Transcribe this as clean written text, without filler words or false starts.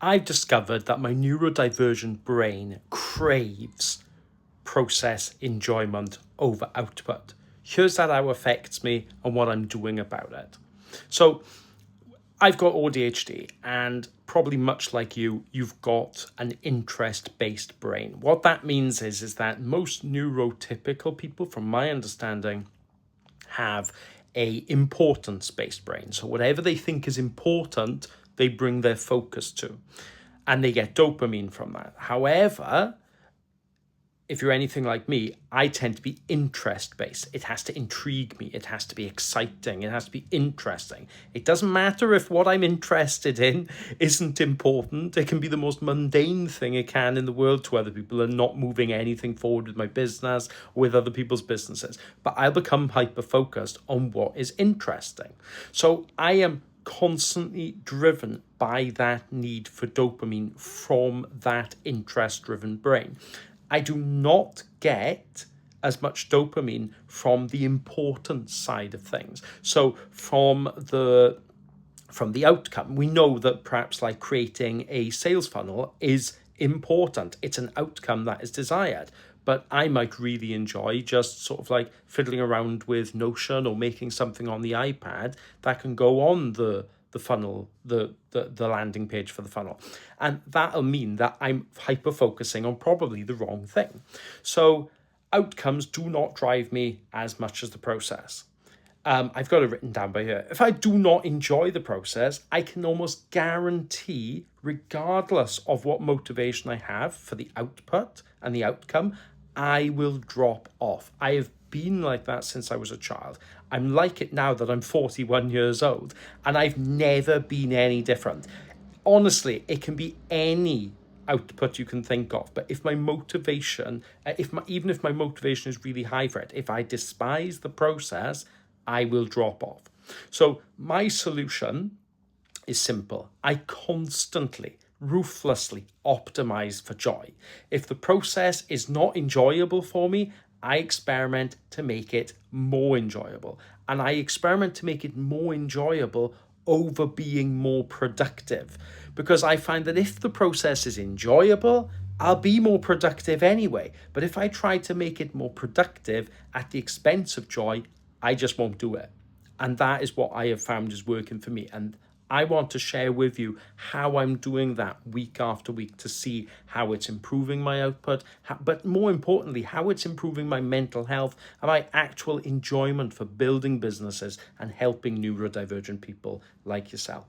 I've discovered that my neurodivergent brain craves process enjoyment over output. Here's how that affects me and what I'm doing about it. So I've got ADHD, and probably much like you, you've got an interest-based brain. What that means is that most neurotypical people, from my understanding, have a importance-based brain. So whatever they think is important, they bring their focus to, and they get dopamine from that. However, if you're anything like me, I tend to be interest-based. It has to intrigue me. It has to be exciting. It has to be interesting. It doesn't matter if what I'm interested in isn't important. It can be the most mundane thing it can in the world to other people and not moving anything forward with my business or with other people's businesses. But I'll become hyper-focused on what is interesting. So I am constantly driven by that need for dopamine from that interest-driven brain. I do not get as much dopamine from the importance side of things. So from the outcome, we know that perhaps like creating a sales funnel is important. It's an outcome that is desired. But I might really enjoy just sort of like fiddling around with Notion or making something on the iPad that can go on the funnel, the landing page for the funnel. And that'll mean that I'm hyper-focusing on probably the wrong thing. So outcomes do not drive me as much as the process. I've got it written down by here. If I do not enjoy the process, I can almost guarantee, regardless of what motivation I have for the output and the outcome, I will drop off. I have been like that since I was a child. I'm like it now that I'm 41 years old, and I've never been any different. Honestly, it can be any output you can think of, but if my motivation, even if my motivation is really high for it, if I despise the process, I will drop off. So my solution is simple. I constantly, ruthlessly optimize for joy. If the process is not enjoyable for me, I experiment to make it more enjoyable. And I experiment to make it more enjoyable over being more productive. Because I find that if the process is enjoyable, I'll be more productive anyway. But if I try to make it more productive at the expense of joy, I just won't do it. And that is what I have found is working for me. And I want to share with you how I'm doing that week after week to see how it's improving my output, but more importantly, how it's improving my mental health and my actual enjoyment for building businesses and helping neurodivergent people like yourself.